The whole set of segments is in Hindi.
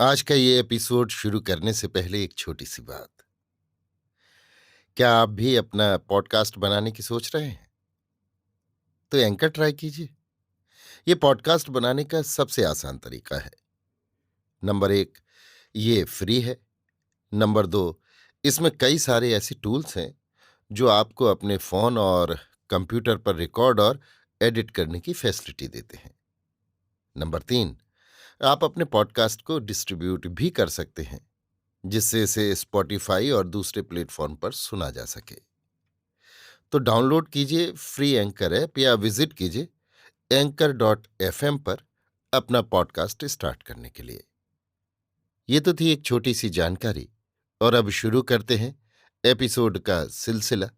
आज का ये एपिसोड शुरू करने से पहले एक छोटी सी बात। क्या आप भी अपना पॉडकास्ट बनाने की सोच रहे हैं? तो एंकर ट्राई कीजिए। ये पॉडकास्ट बनाने का सबसे आसान तरीका है। नंबर एक, ये फ्री है। नंबर दो, इसमें कई सारे ऐसे टूल्स हैं जो आपको अपने फोन और कंप्यूटर पर रिकॉर्ड और एडिट करने की फैसिलिटी देते हैं। नंबर तीन, आप अपने पॉडकास्ट को डिस्ट्रीब्यूट भी कर सकते हैं, जिससे इसे स्पॉटिफाई और दूसरे प्लेटफॉर्म पर सुना जा सके। तो डाउनलोड कीजिए फ्री एंकर ऐप या विजिट कीजिए anchor.fm पर अपना पॉडकास्ट स्टार्ट करने के लिए। ये तो थी एक छोटी सी जानकारी, और अब शुरू करते हैं एपिसोड का सिलसिला।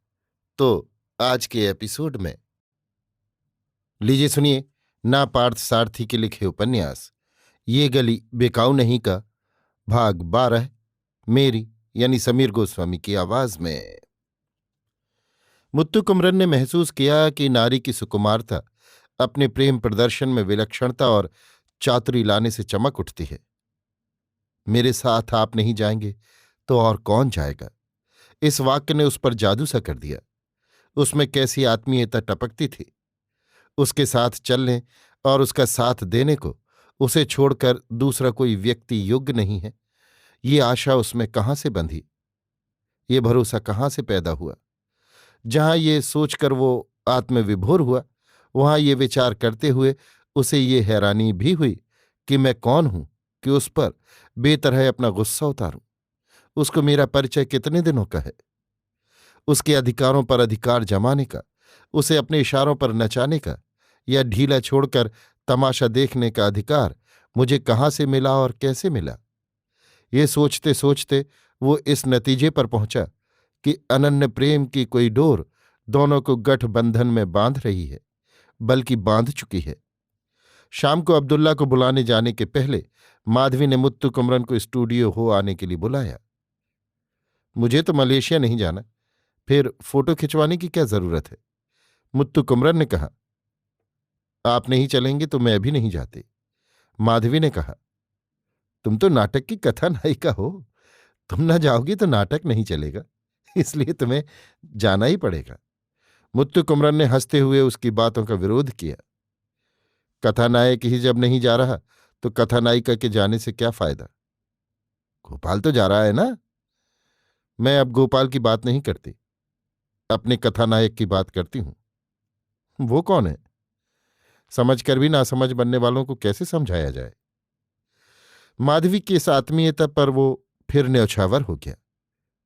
तो आज के एपिसोड में लीजिए सुनिए ना पार्थ सारथी के लिखे उपन्यास ये गली बेकाऊ नहीं का भाग 12, मेरी यानी समीर गोस्वामी की आवाज में। मुत्तु कुमरन ने महसूस किया कि नारी की सुकुमारता अपने प्रेम प्रदर्शन में विलक्षणता और चातुरी लाने से चमक उठती है। मेरे साथ आप नहीं जाएंगे तो और कौन जाएगा? इस वाक्य ने उस पर जादू सा कर दिया। उसमें कैसी आत्मीयता टपकती थी। उसके साथ चलने और उसका साथ देने को उसे छोड़कर दूसरा कोई व्यक्ति योग्य नहीं है, ये आशा उसमें कहाँ से बंधी? ये भरोसा कहाँ से पैदा हुआ? जहां ये सोचकर वो आत्मविभोर हुआ, वहां ये विचार करते हुए उसे ये हैरानी भी हुई कि मैं कौन हूं कि उस पर बेतरह अपना गुस्सा उतारूं। उसको मेरा परिचय कितने दिनों का है? उसके अधिकारों पर अधिकार जमाने का, उसे अपने इशारों पर नचाने का या ढीला छोड़कर तमाशा देखने का अधिकार मुझे कहाँ से मिला और कैसे मिला? ये सोचते सोचते वो इस नतीजे पर पहुंचा कि अनन्य प्रेम की कोई डोर दोनों को गठबंधन में बांध रही है, बल्कि बांध चुकी है। शाम को अब्दुल्ला को बुलाने जाने के पहले माधवी ने मुत्तु कुमरन को स्टूडियो हो आने के लिए बुलाया। मुझे तो मलेशिया नहीं जाना, फिर फोटो खिंचवाने की क्या जरूरत है? मुत्तु कुमरन ने कहा। आप नहीं चलेंगे तो मैं भी नहीं जाती, माधवी ने कहा। तुम तो नाटक की कथा नायिका हो, तुम ना जाओगी तो नाटक नहीं चलेगा, इसलिए तुम्हें जाना ही पड़ेगा। मुत्तु कुमरन ने हंसते हुए उसकी बातों का विरोध किया। कथानायक ही जब नहीं जा रहा तो कथानायिका के जाने से क्या फायदा? गोपाल तो जा रहा है ना। मैं अब गोपाल की बात नहीं करती, अपने कथानायक की बात करती हूं। वो कौन है? समझकर भी नासमझ बनने वालों को कैसे समझाया जाए? माधवी की इस आत्मीयता पर वो फिर न्यौछावर हो गया।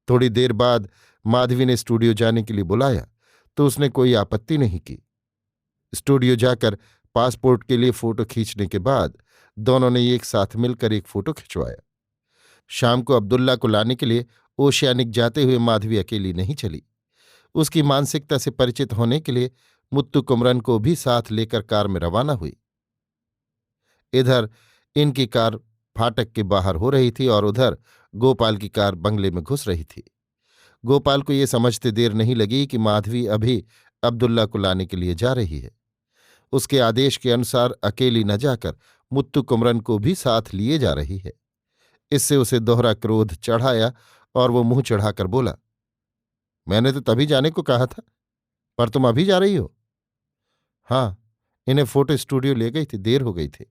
थोड़ी देर बाद माधवी ने स्टूडियो जाने के लिए बुलाया तो उसने कोई आपत्ति नहीं की। स्टूडियो जाकर पासपोर्ट के लिए फोटो खींचने के बाद दोनों ने एक साथ मिलकर एक फोटो खिंचवाया। शाम को अब्दुल्ला को लाने के लिए ओशियानिक जाते हुए माधवी अकेली नहीं चली। उसकी मानसिकता से परिचित होने के लिए मुत्तु कुमरन को भी साथ लेकर कार में रवाना हुई। इधर इनकी कार फाटक के बाहर हो रही थी और उधर गोपाल की कार बंगले में घुस रही थी। गोपाल को ये समझते देर नहीं लगी कि माधवी अभी अब्दुल्ला को लाने के लिए जा रही है। उसके आदेश के अनुसार अकेली न जाकर मुत्तु कुमरन को भी साथ लिए जा रही है। इससे उसे दोहरा क्रोध चढ़ाया और वो मुंह चढ़ाकर बोला, मैंने तो तभी जाने को कहा था, पर तुम अभी जा रही हो? हाँ, इन्हें फोटो स्टूडियो ले गई थी, देर हो गई थी,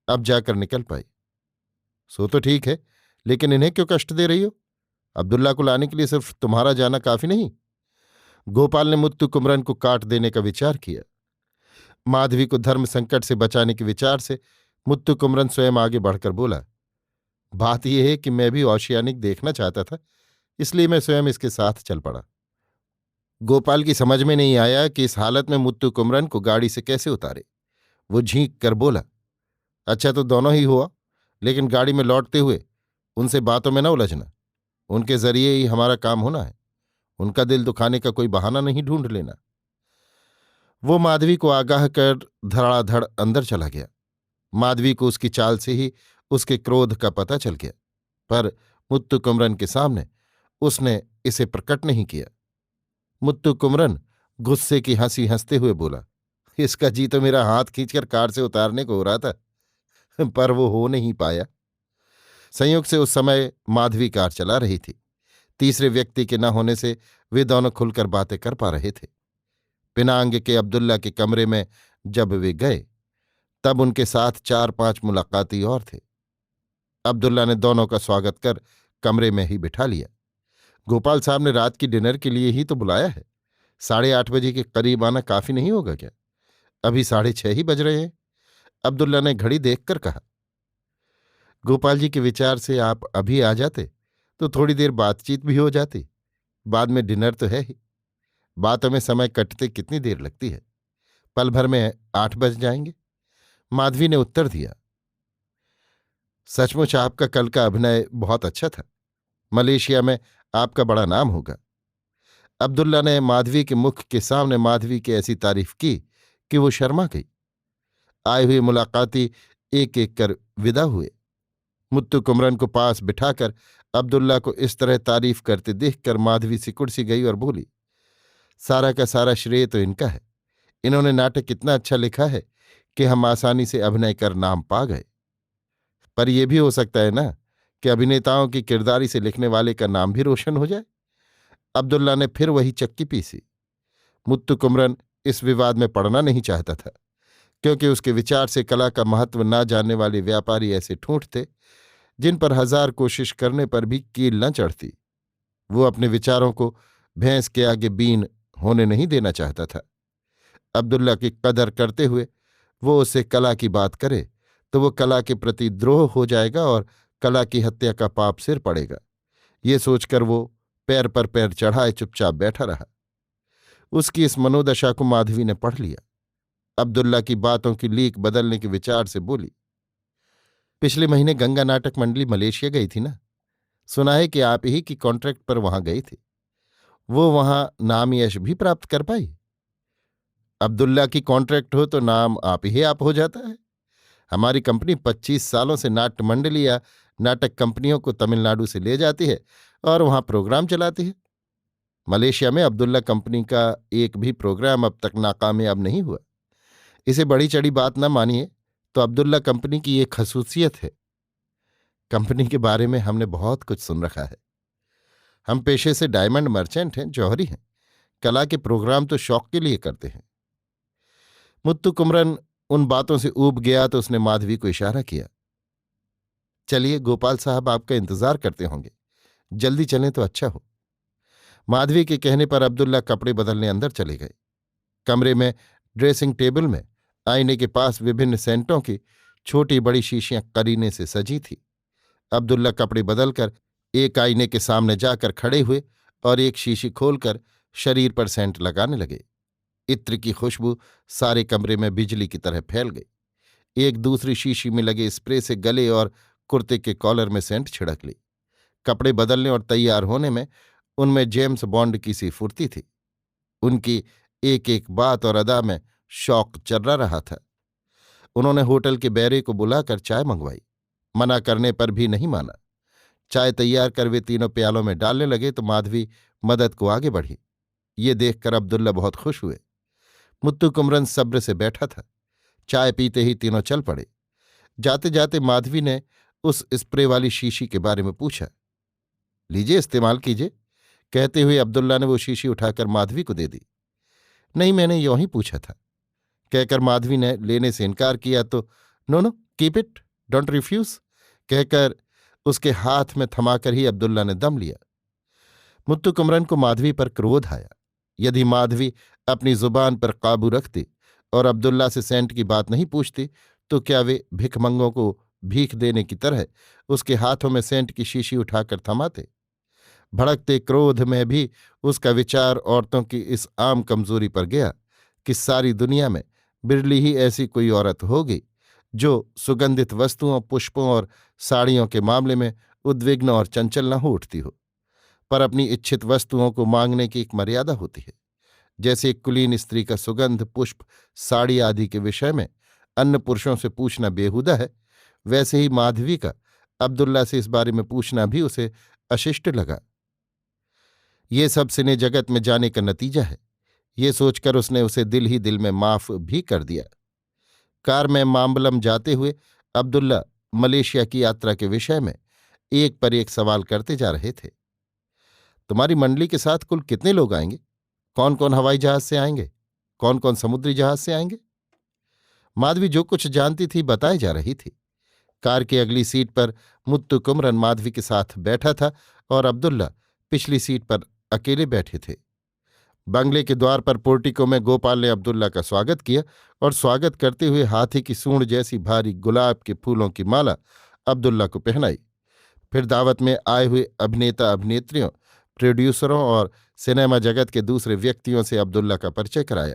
अब जाकर निकल पाई। सो तो ठीक है, लेकिन इन्हें क्यों कष्ट दे रही हो? अब्दुल्ला को लाने के लिए सिर्फ तुम्हारा जाना काफी नहीं? गोपाल ने मुत्तु कुमरन को काट देने का विचार किया। माधवी को धर्म संकट से बचाने के विचार से मुत्तु कुमरन स्वयं आगे बढ़कर बोला, बात यह है कि मैं भी ओशियानिक देखना चाहता था, इसलिए मैं स्वयं इसके साथ चल पड़ा। गोपाल की समझ में नहीं आया कि इस हालत में मुत्तु कुमरन को गाड़ी से कैसे उतारे। वो झींक कर बोला, अच्छा तो दोनों ही हुआ, लेकिन गाड़ी में लौटते हुए उनसे बातों में न उलझना, उनके जरिए ही हमारा काम होना है, उनका दिल दुखाने का कोई बहाना नहीं ढूंढ लेना। वो माधवी को आगाह कर धड़ाधड़ अंदर चला गया। माधवी को उसकी चाल से ही उसके क्रोध का पता चल गया, पर मुत्तु कुमरन के सामने उसने इसे प्रकट नहीं किया। मुत्तु कुमरन गुस्से की हंसी हंसते हुए बोला, इसका जी तो मेरा हाथ खींचकर कार से उतारने को हो रहा था, पर वो हो नहीं पाया। संयोग से उस समय माधवी कार चला रही थी। तीसरे व्यक्ति के न होने से वे दोनों खुलकर बातें कर पा रहे थे। पिनांग के अब्दुल्ला के कमरे में जब वे गए तब उनके साथ 4-5 मुलाकाती और थे। अब्दुल्ला ने दोनों का स्वागत कर कमरे में ही बिठा लिया। गोपाल साहब ने रात की डिनर के लिए ही तो बुलाया है। 8:30 के करीब आना काफी नहीं होगा क्या? अभी 6:30 ही बज रहे हैं। अब्दुल्ला ने घड़ी देखकर कहा। गोपाल जी के विचार से आप अभी आ जाते तो थोड़ी देर बातचीत भी हो जाती। बाद में डिनर तो है ही। बातों में समय कटते कितनी देर लगती है? पल भर में 8 बज जाएंगे। माधवी ने उत्तर दिया। सचमुच आपका कल का अभिनय बहुत अच्छा था। मलेशिया में आपका बड़ा नाम होगा। अब्दुल्ला ने माधवी के मुख के सामने माधवी की ऐसी तारीफ की कि वो शर्मा गई। आए हुए मुलाकाती एक एक कर विदा हुए। मुत्तु कुमरन को पास बिठाकर अब्दुल्ला को इस तरह तारीफ करते देखकर माधवी सिकुड़ सी गई और बोली, सारा का सारा श्रेय तो इनका है। इन्होंने नाटक इतना अच्छा लिखा है कि हम आसानी से अभिनय कर नाम पा गए। पर यह भी हो सकता है ना कि अभिनेताओं की किरदारी से लिखने वाले का नाम भी रोशन हो जाए। अब्दुल्ला ने फिर वही चक्की पीसी। मुत्तु कुमरन इस विवाद में पड़ना नहीं चाहता था, क्योंकि उसके विचार से कला का महत्व ना जानने वाले व्यापारी ऐसे ठूंठ थे जिन पर 1000 कोशिश करने पर भी कील न चढ़ती। वो अपने विचारों को भैंस के आगे बीन होने नहीं देना चाहता था। अब्दुल्ला की कदर करते हुए वो उससे कला की बात करे तो वो कला के प्रति द्रोह हो जाएगा और कला की हत्या का पाप सिर पड़ेगा। ये सोचकर वो पैर पर पैर चढ़ाए चुपचाप बैठा रहा। उसकी इस मनोदशा को माधवी ने पढ़ लिया। अब्दुल्ला की बातों की लीक बदलने के विचार से बोली, पिछले महीने गंगा नाटक मंडली मलेशिया गई थी ना? सुना है कि आप ही की कॉन्ट्रैक्ट पर वहां गई थी। वो वहां नाम यश भी प्राप्त कर पाई? अब्दुल्ला की कॉन्ट्रैक्ट हो तो नाम आप ही आप हो जाता है। हमारी कंपनी 25 सालों से नाट्य मंडली या नाटक कंपनियों को तमिलनाडु से ले जाती है और वहां प्रोग्राम चलाती है। मलेशिया में अब्दुल्ला कंपनी का एक भी प्रोग्राम अब तक नाकामयाब नहीं हुआ। इसे बड़ी चढ़ी बात न मानिए तो अब्दुल्ला कंपनी की एक खसूसियत है। कंपनी के बारे में हमने बहुत कुछ सुन रखा है। हम पेशे से डायमंड मर्चेंट हैं, जौहरी हैं। कला के प्रोग्राम तो शौक के लिए करते हैं। मुत्तु कुमरन उन बातों से ऊब गया तो उसने माधवी को इशारा किया। चलिए, गोपाल साहब आपका इंतजार करते होंगे। जल्दी चलें तो अच्छा हो। माधवी के कहने पर अब्दुल्ला कपड़े बदलने अंदर चले गए। कमरे में ड्रेसिंग टेबल में आईने के पास विभिन्न सेंटों की छोटी बड़ी शीशियां करीने से सजी थी। अब्दुल्ला कपड़े बदलकर एक आईने के सामने जाकर खड़े हुए और एक शीशी खोलकर शरीर पर सेंट लगाने लगे। इत्र की खुशबू सारे कमरे में बिजली की तरह फैल गई। एक दूसरी शीशी में लगे स्प्रे से गले और कुर्ते के कॉलर में सेंट छिड़क ली। कपड़े बदलने और तैयार होने में उनमें जेम्स बॉन्ड की सी फुर्ती थी। उनकी एक एक बात और अदा में शौक चर्रा रहा था। उन्होंने होटल के बैरे को बुलाकर चाय मंगवाई। मना करने पर भी नहीं माना। चाय तैयार कर वे तीनों प्यालों में डालने लगे तो माधवी मदद को आगे बढ़ी। ये देखकर अब्दुल्ला बहुत खुश हुए। मुत्तु कुमरन सब्र से बैठा था। चाय पीते ही तीनों चल पड़े। जाते जाते माधवी ने उस स्प्रे वाली शीशी के बारे में पूछा। लीजिए, इस्तेमाल कीजिए, कहते हुए अब्दुल्ला ने वो शीशी उठाकर माधवी को दे दी। नहीं, मैंने यों ही पूछा था, कहकर माधवी ने लेने से इनकार किया तो no no, keep it, don't refuse, कहकर उसके हाथ में थमाकर ही अब्दुल्ला ने दम लिया। मुत्तु कुमरन को माधवी पर क्रोध आया। यदि माधवी अपनी जुबान पर काबू रखती और अब्दुल्ला से सेंट की बात नहीं पूछती तो क्या वे भिखमंगों को भीख देने की तरह उसके हाथों में सेंट की शीशी उठाकर थमाते? भड़कते क्रोध में भी उसका विचार औरतों की इस आम कमजोरी पर गया कि सारी दुनिया में बिरली ही ऐसी कोई औरत होगी जो सुगंधित वस्तुओं, पुष्पों और साड़ियों के मामले में उद्विग्न और चंचल न हो उठती हो। पर अपनी इच्छित वस्तुओं को मांगने की एक मर्यादा होती है। जैसे एक कुलीन स्त्री का सुगंध, पुष्प, साड़ी आदि के विषय में अन्य पुरुषों से पूछना बेहुदा है, वैसे ही माधवी का अब्दुल्ला से इस बारे में पूछना भी उसे अशिष्ट लगा। ये सब सिने जगत में जाने का नतीजा है, ये सोचकर उसने उसे दिल ही दिल में माफ भी कर दिया। कार में माम्बलम जाते हुए अब्दुल्ला मलेशिया की यात्रा के विषय में एक पर एक सवाल करते जा रहे थे। तुम्हारी मंडली के साथ कुल कितने लोग आएंगे? कौन कौन हवाई जहाज से आएंगे? कौन कौन समुद्री जहाज से आएंगे? माधवी जो कुछ जानती थी बताए जा रही थी। कार की अगली सीट पर मुत्तु कुमरन माधवी के साथ बैठा था और अब्दुल्ला पिछली सीट पर अकेले बैठे थे। बंगले के द्वार पर पोर्टिको में गोपाल ने अब्दुल्ला का स्वागत किया और स्वागत करते हुए हाथी की सूंड जैसी भारी गुलाब के फूलों की माला अब्दुल्ला को पहनाई। फिर दावत में आए हुए अभिनेता अभिनेत्रियों, प्रोड्यूसरों और सिनेमा जगत के दूसरे व्यक्तियों से अब्दुल्ला का परिचय कराया।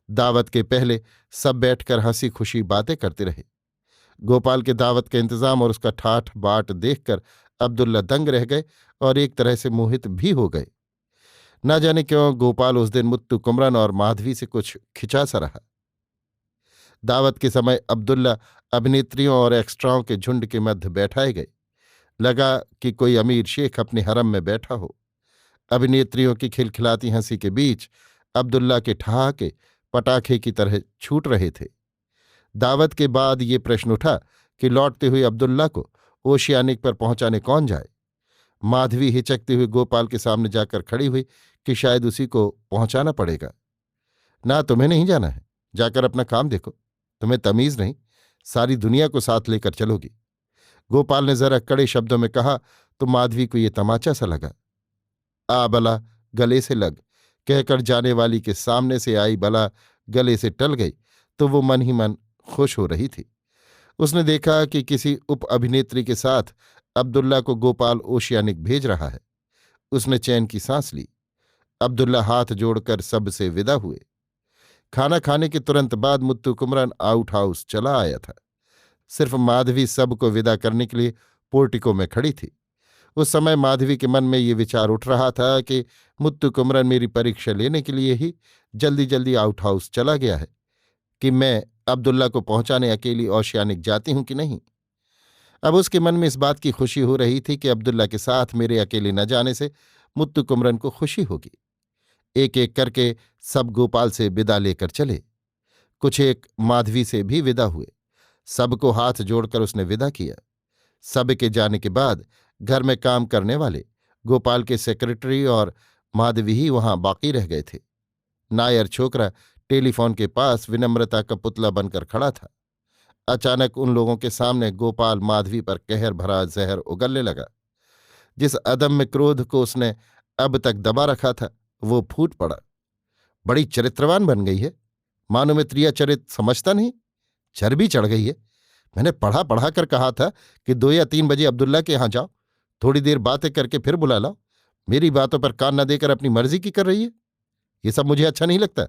दावत के पहले सब बैठकर हंसी खुशी बातें करते रहे। गोपाल के दावत का इंतजाम और उसका ठाठ बाट देखकर अब्दुल्ला दंग रह गए और एक तरह से मोहित भी हो गए। न जाने क्यों गोपाल उस दिन मुत्तु कुमरन और माधवी से कुछ खिंचा सा रहा। दावत के समय अब्दुल्ला अभिनेत्रियों और एक्स्ट्राओं के झुंड के मध्य बैठाए गए। लगा कि कोई अमीर शेख अपने हरम में बैठा हो। अभिनेत्रियों की खिलखिलाती हंसी के बीच अब्दुल्ला के ठहाके पटाखे की तरह छूट रहे थे। दावत के बाद ये प्रश्न उठा कि लौटते हुए अब्दुल्ला को ओशियानिक पर पहुंचाने कौन जाए। माधवी हिचकते हुए गोपाल के सामने जाकर खड़ी हुई कि शायद उसी को पहुंचाना पड़ेगा। ना, तुम्हें नहीं जाना है, जाकर अपना काम देखो। तुम्हें तमीज नहीं, सारी दुनिया को साथ लेकर चलोगी। गोपाल ने जरा कड़े शब्दों में कहा तो माधवी को ये तमाचा सा लगा। आ बला गले से लग कहकर जाने वाली के सामने से आई बला गले से टल गई तो वो मन ही मन खुश हो रही थी। उसने देखा कि किसी उप अभिनेत्री के साथ अब्दुल्ला को गोपाल ओशियानिक भेज रहा है। उसने चैन की सांस ली। अब्दुल्ला हाथ जोड़कर सबसे विदा हुए। खाना खाने के तुरंत बाद मुत्तु कुमरन आउट हाउस चला आया था। सिर्फ माधवी सबको विदा करने के लिए पोर्टिको में खड़ी थी। उस समय माधवी के मन में ये विचार उठ रहा था कि मुत्तु कुमरन मेरी परीक्षा लेने के लिए ही जल्दी जल्दी आउट हाउस चला गया है कि मैं अब्दुल्ला को पहुंचाने अकेली ओशियानिक जाती हूं कि नहीं। अब उसके मन में इस बात की खुशी हो रही थी कि अब्दुल्ला के साथ मेरे अकेले न जाने से मुत्तु कुमरन को खुशी होगी। एक एक करके सब गोपाल से विदा लेकर चले। कुछ एक माधवी से भी विदा हुए। सबको हाथ जोड़कर उसने विदा किया। सब के जाने के बाद घर में काम करने वाले गोपाल के सेक्रेटरी और माधवी ही वहां बाकी रह गए थे। नायर छोकरा टेलीफोन के पास विनम्रता का पुतला बनकर खड़ा था। अचानक उन लोगों के सामने गोपाल माधवी पर कहर भरा जहर उगलने लगा। जिस अदम्य क्रोध को उसने अब तक दबा रखा था वो फूट पड़ा। बड़ी चरित्रवान बन गई है, मानो मैं त्रिया चरित समझता नहीं। चर्बी चढ़ गई है। मैंने पढ़ा पढ़ा कर कहा था कि 2 या 3 बजे अब्दुल्ला के यहां जाओ, थोड़ी देर बातें करके फिर बुला लाओ। मेरी बातों पर कान न देकर अपनी मर्जी की कर रही है। ये सब मुझे अच्छा नहीं लगता।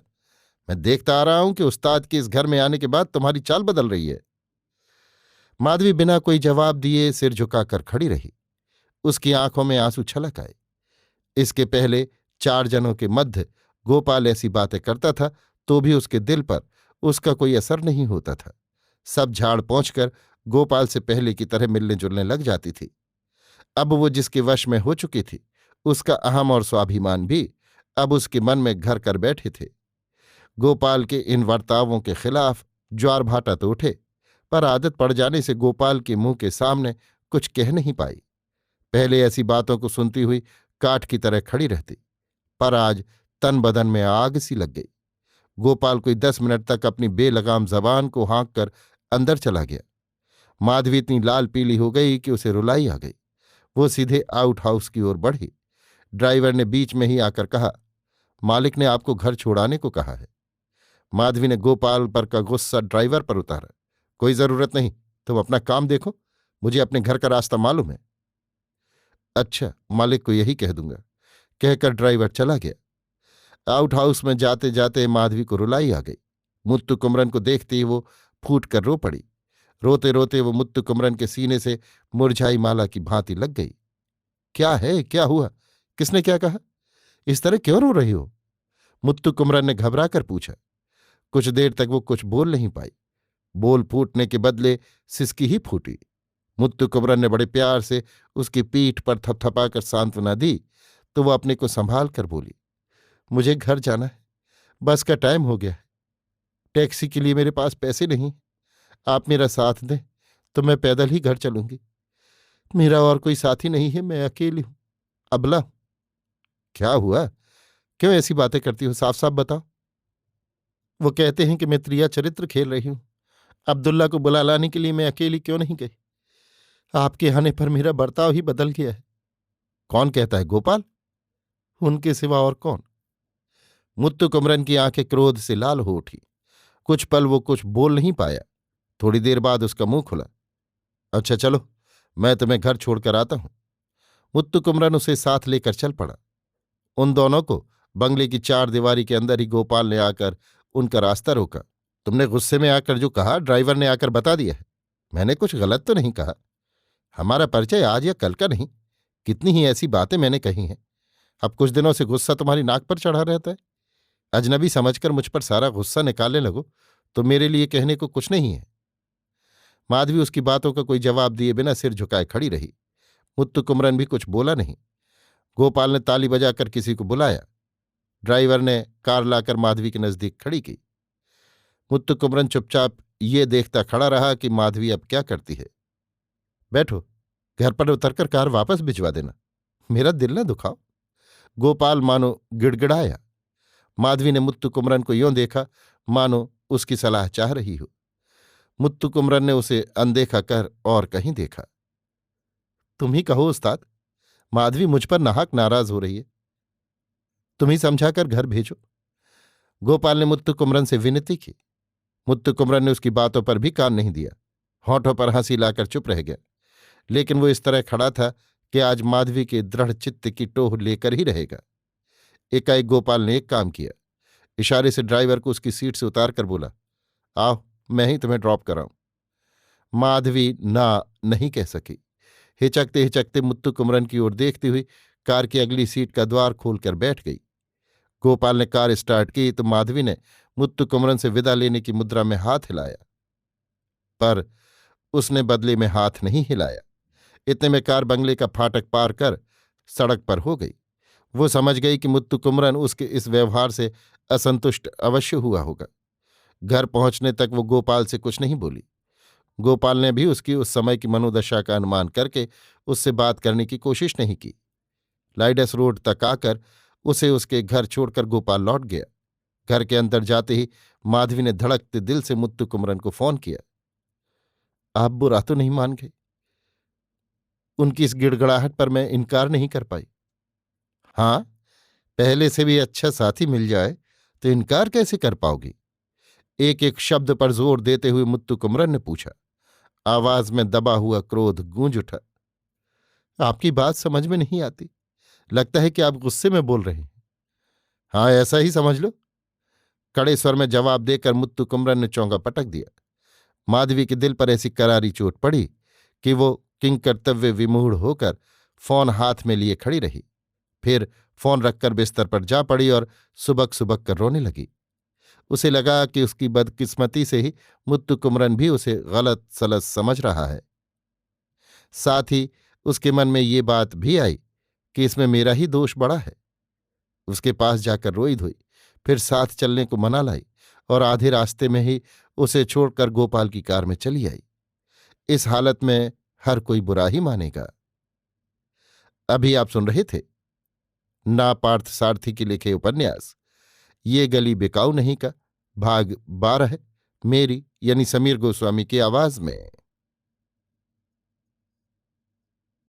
मैं देखता आ रहा हूं कि उस्ताद के इस घर में आने के बाद तुम्हारी चाल बदल रही है। माधवी बिना कोई जवाब दिए सिर झुकाकर खड़ी रही। उसकी आंखों में आंसू छलक आए। इसके पहले 4 जनों के मध्य गोपाल ऐसी बातें करता था तो भी उसके दिल पर उसका कोई असर नहीं होता था। सब झाड़ पहुंचकर गोपाल से पहले की तरह मिलने जुलने लग जाती थी। अब वो जिसके वश में हो चुकी थी उसका अहम और स्वाभिमान भी अब उसके मन में घर कर बैठे थे। गोपाल के इन वर्तावों के खिलाफ ज्वार भाटा तो उठे, पर आदत पड़ जाने से गोपाल के मुंह के सामने कुछ कह नहीं पाई। पहले ऐसी बातों को सुनती हुई काठ की तरह खड़ी रहती, पर आज तन बदन में आग सी लग गई। गोपाल कोई 10 मिनट तक अपनी बेलगाम जबान को हाँक कर अंदर चला गया। माधवी इतनी लाल पीली हो गई कि उसे रुलाई आ गई। वो सीधे आउट हाउस की ओर बढ़ी। ड्राइवर ने बीच में ही आकर कहा, मालिक ने आपको घर छोड़ाने को कहा है। माधवी ने गोपाल पर का गुस्सा ड्राइवर पर उतारा। कोई जरूरत नहीं, तुम अपना काम देखो, मुझे अपने घर का रास्ता मालूम है। अच्छा, मालिक को यही कह दूंगा, कहकर ड्राइवर चला गया। आउट हाउस में जाते जाते माधवी को रुलाई आ गई। मुत्तु कुमरन को देखते ही वो फूट कर रो पड़ी। रोते रोते वो मुत्तु कुमरन के सीने से मुरझाई माला की भांति लग गई। क्या है, क्या हुआ, किसने क्या कहा, इस तरह क्यों रो रही हो? मुत्तु कुमरन ने घबरा कर पूछा। कुछ देर तक वो कुछ बोल नहीं पाई। बोल फूटने के बदले सिसकी ही फूटी। मुत्तु कुमरन ने बड़े प्यार से उसकी पीठ पर थपथपाकर सांत्वना दी तो वो अपने को संभाल कर बोली, मुझे घर जाना है, बस का टाइम हो गया है, टैक्सी के लिए मेरे पास पैसे नहीं, आप मेरा साथ दें तो मैं पैदल ही घर चलूंगी। मेरा और कोई साथी नहीं है, मैं अकेली हूं, अबला हूं। क्या हुआ? क्यों ऐसी बातें करती हो? साफ साफ बताओ। वो कहते हैं कि मैं त्रिया चरित्र खेल रही हूं। अब्दुल्ला को बुला लाने के लिए मैं अकेली क्यों नहीं गई? आपके आने पर मेरा बर्ताव ही बदल गया है। कौन कहता है? गोपाल? उनके सिवा और कौन? मुत्तु कुमरन की आंखें क्रोध से लाल हो उठी। कुछ पल वो कुछ बोल नहीं पाया। थोड़ी देर बाद उसका मुंह खुला। अच्छा चलो, मैं तुम्हें घर छोड़कर आता हूं। मुत्तु कुमरन उसे साथ लेकर चल पड़ा। उन दोनों को बंगले की चार दीवारी के अंदर ही गोपाल ने आकर उनका रास्ता रोका। तुमने गुस्से में आकर जो कहा ड्राइवर ने आकर बता दिया है। मैंने कुछ गलत तो नहीं कहा। हमारा परिचय आज या कल का नहीं। कितनी ही ऐसी बातें मैंने कही हैं। अब कुछ दिनों से गुस्सा तुम्हारी नाक पर चढ़ा रहता है। अजनबी समझकर मुझ पर सारा गुस्सा निकालने लगो तो मेरे लिए कहने को कुछ नहीं है। माधवी उसकी बातों का कोई जवाब दिए बिना सिर झुकाए खड़ी रही। मुत्तु कुमरन भी कुछ बोला नहीं। गोपाल ने ताली बजाकर किसी को बुलाया। ड्राइवर ने कार लाकर माधवी के नजदीक खड़ी की। मुत्तु कुमरन चुपचाप ये देखता खड़ा रहा कि माधवी अब क्या करती है। बैठो, घर पर उतरकर कार वापस भिजवा देना। मेरा दिल न दुखाओ। गोपाल मानो गिड़गिड़ाया। माधवी ने मुत्तु कुमरन को यों देखा मानो उसकी सलाह चाह रही हो। मुत्तु कुमरन ने उसे अनदेखा कर और कहीं देखा। तुम ही कहो उस्ताद, माधवी मुझ पर नाहक नाराज हो रही है। तुम ही समझाकर घर भेजो। गोपाल ने मुत्तु कुमरन से विनती की। मुत्तु कुमरन ने उसकी बातों पर भी कान नहीं दिया। होठों पर हंसी लाकर चुप रह गया। लेकिन वो इस तरह खड़ा था कि आज माधवी के दृढ़ चित्त की टोह लेकर ही रहेगा। एकाएक गोपाल ने एक काम किया। इशारे से ड्राइवर को उसकी सीट से उतार कर बोला, आओ मैं ही तुम्हें ड्रॉप कराऊं। माधवी ना नहीं कह सकी। हिचकते हिचकते मुत्तु कुमरन की ओर देखती हुई कार की अगली सीट का द्वार खोलकर बैठ गई। गोपाल ने कार स्टार्ट की तो माधवी ने मुत्तु कुमरन से विदा लेने की मुद्रा में हाथ हिलाया, पर उसने बदले में हाथ नहीं हिलाया। इतने में कार बंगले का फाटक पार कर सड़क पर हो गई। वो समझ गई कि मुत्तु कुमरन उसके इस व्यवहार से असंतुष्ट अवश्य हुआ होगा। घर पहुंचने तक वो गोपाल से कुछ नहीं बोली। गोपाल ने भी उसकी उस समय की मनोदशा का अनुमान करके उससे बात करने की कोशिश नहीं की। लाइडस रोड तक आकर उसे उसके घर छोड़कर गोपाल लौट गया। घर के अंदर जाते ही माधवी ने धड़कते दिल से मुत्तु कुमरन को फोन किया। आप बुरा तो नहीं मान गए? उनकी इस गिड़गड़ाहट पर मैं इनकार नहीं कर पाई। हाँ, पहले से भी अच्छा साथी मिल जाए तो इनकार कैसे कर पाओगी? एक एक शब्द पर जोर देते हुए मुत्तु कुमरन ने पूछा। आवाज में दबा हुआ क्रोध गूंज उठा। आपकी बात समझ में नहीं आती। लगता है कि आप गुस्से में बोल रहे हैं। हाँ, ऐसा ही समझ लो। कड़े स्वर में जवाब देकर मुत्तु कुमरन ने चौंका पटक दिया। माधवी के दिल पर ऐसी करारी चोट पड़ी कि वो किंग कर्तव्य विमूढ़ होकर फोन हाथ में लिए खड़ी रही। फिर फोन रखकर बिस्तर पर जा पड़ी और सुबक सुबक कर रोने लगी। उसे लगा कि उसकी बदकिस्मती से ही मुत्तु कुमरन भी उसे गलत सलत समझ रहा है। साथ ही उसके मन में ये बात भी आई कि इसमें मेरा ही दोष बड़ा है। उसके पास जाकर रोई धोई, फिर साथ चलने को मना लाई और आधे रास्ते में ही उसे छोड़कर गोपाल की कार में चली आई। इस हालत में हर कोई बुरा ही मानेगा। अभी आप सुन रहे थे ना पार्थ सारथी के लिखे उपन्यास ये गली बिकाऊ नहीं का भाग 12, मेरी यानी समीर गोस्वामी की आवाज में।